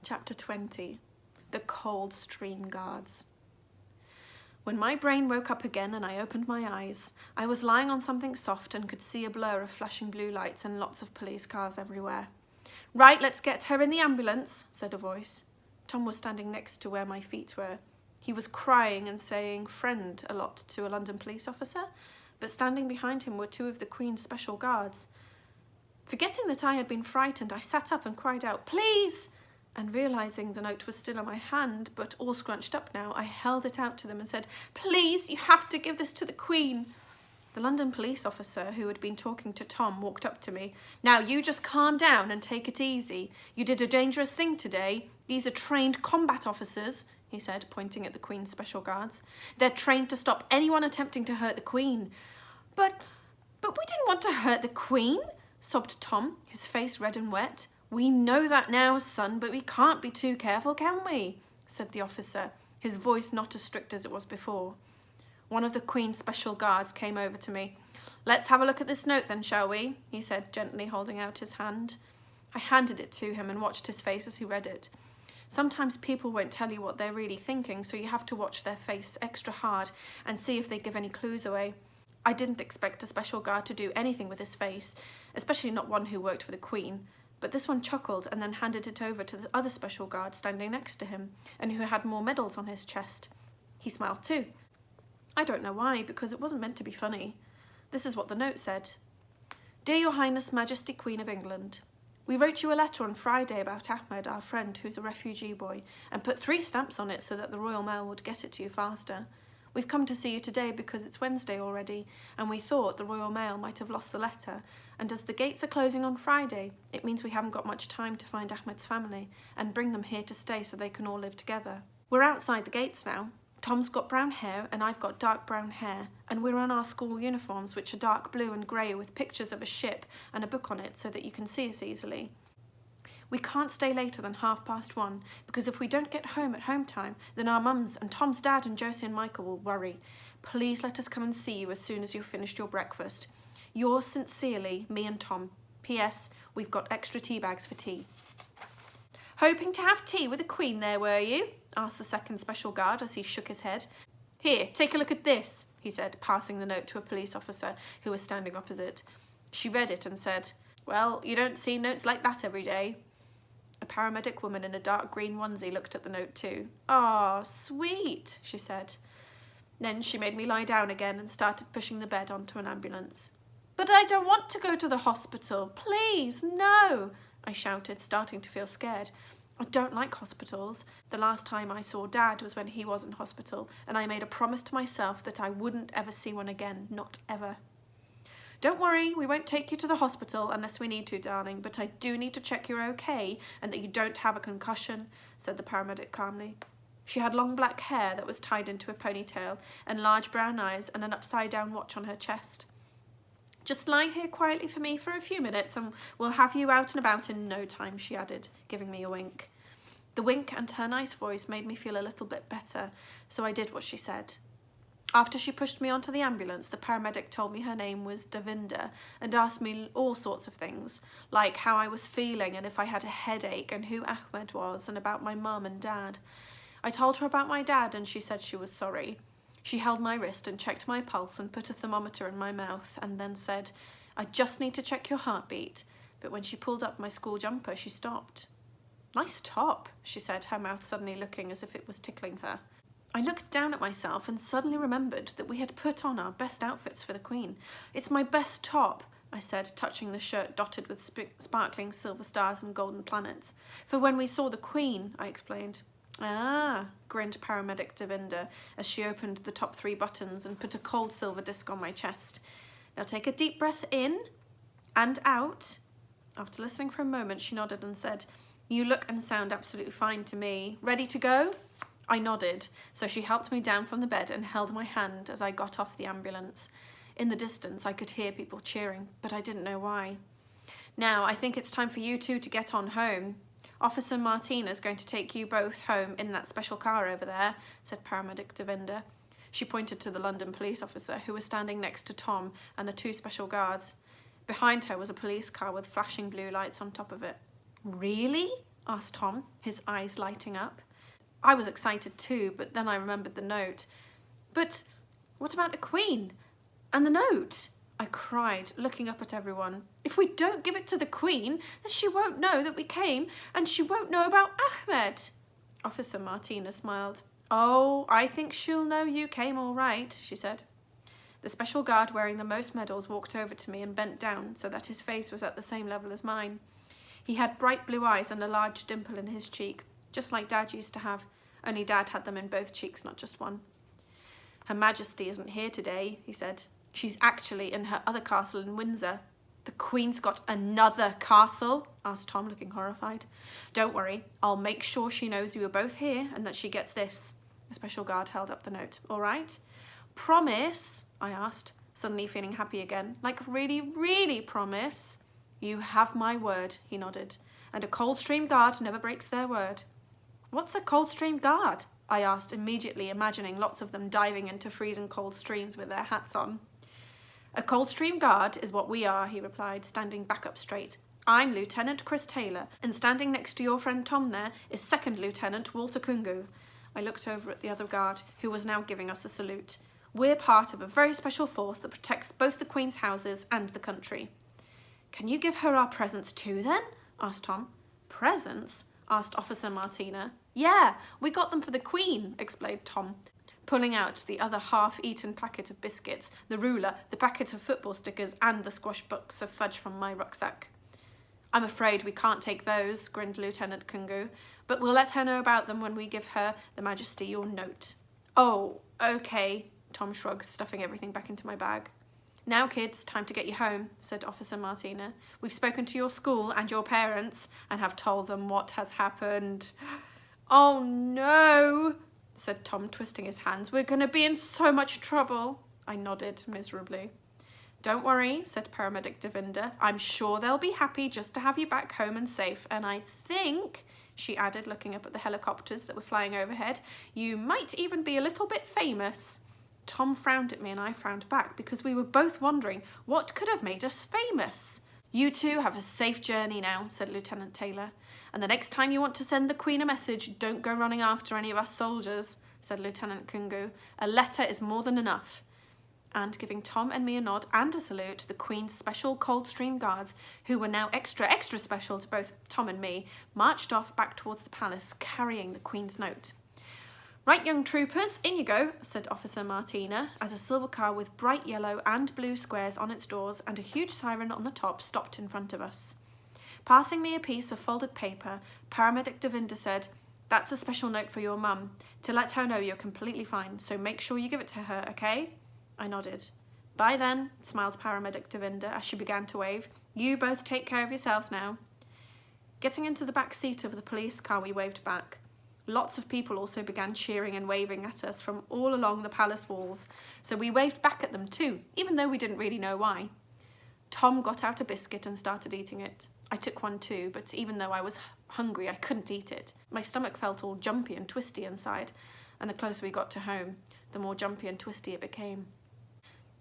Chapter 20. The Coldstream Guards. When my brain woke up again and I opened my eyes, I was lying on something soft and could see a blur of flashing blue lights and lots of police cars everywhere. "Right, let's get her in the ambulance," said a voice. Tom was standing next to where my feet were. He was crying and saying "friend" a lot to a London police officer, but standing behind him were two of the Queen's Special Guards. Forgetting that I had been frightened, I sat up and cried out, "Please!" And realising the note was still in my hand, but all scrunched up now, I held it out to them and said, "Please, you have to give this to the Queen." The London police officer who had been talking to Tom walked up to me. "Now you just calm down and take it easy. You did a dangerous thing today. These are trained combat officers," he said, pointing at the Queen's Special Guards. "They're trained to stop anyone attempting to hurt the Queen." But we didn't want to hurt the Queen," sobbed Tom, his face red and wet. "We know that now, son, but we can't be too careful, can we?" said the officer, his voice not as strict as it was before. One of the Queen's Special Guards came over to me. "Let's have a look at this note then, shall we?" he said, gently holding out his hand. I handed it to him and watched his face as he read it. Sometimes people won't tell you what they're really thinking, so you have to watch their face extra hard and see if they give any clues away. I didn't expect a special guard to do anything with his face, especially not one who worked for the Queen. But this one chuckled and then handed it over to the other special guard standing next to him, and who had more medals on his chest. He smiled too. I don't know why, because it wasn't meant to be funny. This is what the note said. "Dear Your Highness, Majesty Queen of England, we wrote you a letter on Friday about Ahmed, our friend, who's a refugee boy, and put 3 stamps on it so that the Royal Mail would get it to you faster. We've come to see you today because it's Wednesday already, and we thought the Royal Mail might have lost the letter, and as the gates are closing on Friday, it means we haven't got much time to find Ahmed's family and bring them here to stay so they can all live together. We're outside the gates now. Tom's got brown hair and I've got dark brown hair, and we're in our school uniforms, which are dark blue and grey with pictures of a ship and a book on it so that you can see us easily. We can't stay later than 1:30, because if we don't get home at home time, then our mums and Tom's dad and Josie and Michael will worry. Please let us come and see you as soon as you've finished your breakfast. Yours sincerely, me and Tom. P.S. We've got extra tea bags for tea." "Hoping to have tea with the Queen there, were you?" asked the second special guard as he shook his head. "Here, take a look at this," he said, passing the note to a police officer who was standing opposite. She read it and said, "Well, you don't see notes like that every day." A paramedic woman in a dark green onesie looked at the note too. "Oh, sweet," she said. Then she made me lie down again and started pushing the bed onto an ambulance. "But I don't want to go to the hospital. Please, no," I shouted, starting to feel scared. I don't like hospitals. The last time I saw Dad was when he was in hospital, and I made a promise to myself that I wouldn't ever see one again, not ever. "Don't worry, we won't take you to the hospital unless we need to, darling, but I do need to check you're okay and that you don't have a concussion," said the paramedic calmly. She had long black hair that was tied into a ponytail and large brown eyes and an upside-down watch on her chest. "Just lie here quietly for me for a few minutes and we'll have you out and about in no time," she added, giving me a wink. The wink and her nice voice made me feel a little bit better, so I did what she said. After she pushed me onto the ambulance, the paramedic told me her name was Davinder and asked me all sorts of things, like how I was feeling and if I had a headache and who Ahmed was and about my mum and dad. I told her about my dad and she said she was sorry. She held my wrist and checked my pulse and put a thermometer in my mouth and then said, "I just need to check your heartbeat," but when she pulled up my school jumper, she stopped. "Nice top," she said, her mouth suddenly looking as if it was tickling her. I looked down at myself and suddenly remembered that we had put on our best outfits for the Queen. "It's my best top," I said, touching the shirt dotted with sparkling silver stars and golden planets. "For when we saw the Queen," I explained. "Ah," grinned paramedic Davinder as she opened the top 3 buttons and put a cold silver disc on my chest. "Now take a deep breath in and out." After listening for a moment, she nodded and said, "You look and sound absolutely fine to me. Ready to go?" I nodded, so she helped me down from the bed and held my hand as I got off the ambulance. In the distance, I could hear people cheering, but I didn't know why. "Now, I think it's time for you two to get on home. Officer Martina's going to take you both home in that special car over there," said paramedic Davinder. She pointed to the London police officer who was standing next to Tom and the 2 special guards. Behind her was a police car with flashing blue lights on top of it. "Really?" asked Tom, his eyes lighting up. I was excited too, but then I remembered the note. But what about the Queen? And the note? I cried, looking up at everyone. If we don't give it to the Queen, then she won't know that we came, and she won't know about Ahmed. Officer Martina smiled. Oh, I think she'll know you came all right, she said. The special guard wearing the most medals walked over to me and bent down so that his face was at the same level as mine. He had bright blue eyes and a large dimple in his cheek, just like Dad used to have, only Dad had them in both cheeks, not just one. Her Majesty isn't here today, he said. She's actually in her other castle in Windsor. The Queen's got another castle? Asked Tom, looking horrified. Don't worry, I'll make sure she knows you are both here and that she gets this. The special guard held up the note. All right? Promise? I asked, suddenly feeling happy again. Like really, really promise? You have my word, he nodded. And a Coldstream Guard never breaks their word. What's a Coldstream Guard? I asked, immediately imagining lots of them diving into freezing cold streams with their hats on. A Coldstream Guard is what we are, he replied, standing back up straight. I'm Lieutenant Chris Taylor, and standing next to your friend Tom there is Second Lieutenant Walter Kungu. I looked over at the other guard, who was now giving us a salute. We're part of a very special force that protects both the Queen's houses and the country. Can you give her our presents too, then? Asked Tom. Presents? Asked Officer Martina. Yeah, we got them for the Queen, explained Tom, pulling out the other half-eaten packet of biscuits, the ruler, the packet of football stickers, and the squash box of fudge from my rucksack. I'm afraid we can't take those, grinned Lieutenant Kungu, but we'll let her know about them when we give her the Majesty your note. Oh, okay, Tom shrugged, stuffing everything back into my bag. Now, kids, time to get you home, said Officer Martina. We've spoken to your school and your parents and have told them what has happened. Oh, no, said Tom, twisting his hands. We're going to be in so much trouble. I nodded miserably. Don't worry, said Paramedic Devinder. I'm sure they'll be happy just to have you back home and safe. And I think, she added, looking up at the helicopters that were flying overhead, you might even be a little bit famous. Tom frowned at me and I frowned back because we were both wondering what could have made us famous. You two have a safe journey now, said Lieutenant Taylor. And the next time you want to send the Queen a message, don't go running after any of us soldiers, said Lieutenant Kungu. A letter is more than enough. And giving Tom and me a nod and a salute, the Queen's special Coldstream Guards, who were now extra special to both Tom and me, marched off back towards the palace, carrying the Queen's note. Right, young troopers, in you go, said Officer Martina, as a silver car with bright yellow and blue squares on its doors and a huge siren on the top stopped in front of us. Passing me a piece of folded paper, Paramedic Devinder said, That's a special note for your mum, to let her know you're completely fine, so make sure you give it to her, okay? I nodded. Bye then, smiled Paramedic Devinder as she began to wave. You both take care of yourselves now. Getting into the back seat of the police car, we waved back. Lots of people also began cheering and waving at us from all along the palace walls, so we waved back at them too, even though we didn't really know why. Tom got out a biscuit and started eating it. I took one too, but even though I was hungry, I couldn't eat it. My stomach felt all jumpy and twisty inside, and the closer we got to home, the more jumpy and twisty it became.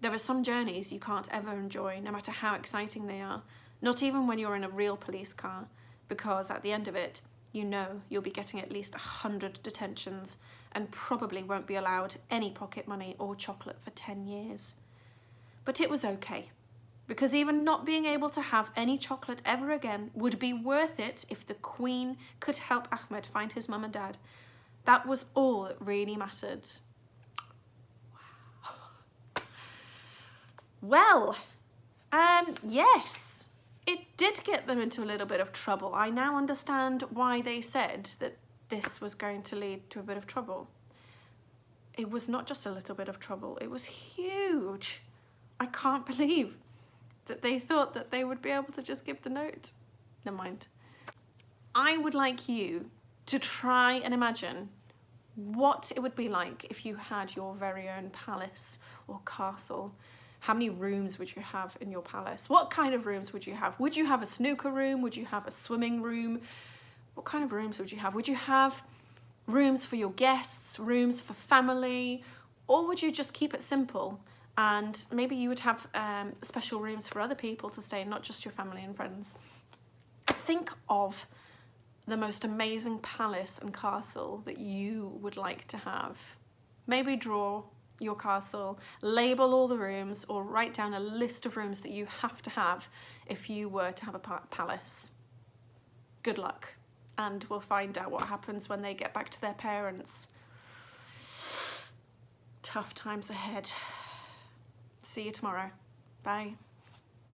There are some journeys you can't ever enjoy, no matter how exciting they are, not even when you're in a real police car, because at the end of it, you know you'll be getting at least 100 detentions and probably won't be allowed any pocket money or chocolate for 10 years. But it was okay, because even not being able to have any chocolate ever again would be worth it if the Queen could help Ahmed find his mum and dad. That was all that really mattered. Well, yes, it did get them into a little bit of trouble. I now understand why they said that this was going to lead to a bit of trouble. It was not just a little bit of trouble, it was huge. I can't believe that they thought that they would be able to just give the note. Never mind. I would like you to try and imagine what it would be like if you had your very own palace or castle. How many rooms would you have in your palace? What kind of rooms would you have? Would you have a snooker room? Would you have a swimming room? What kind of rooms would you have? Would you have rooms for your guests, rooms for family, or would you just keep it simple? And maybe you would have special rooms for other people to stay in, not just your family and friends. Think of the most amazing palace and castle that you would like to have. Maybe draw your castle, label all the rooms, or write down a list of rooms that you have to have if you were to have a palace. Good luck, and we'll find out what happens when they get back to their parents. Tough times ahead. See you tomorrow. Bye.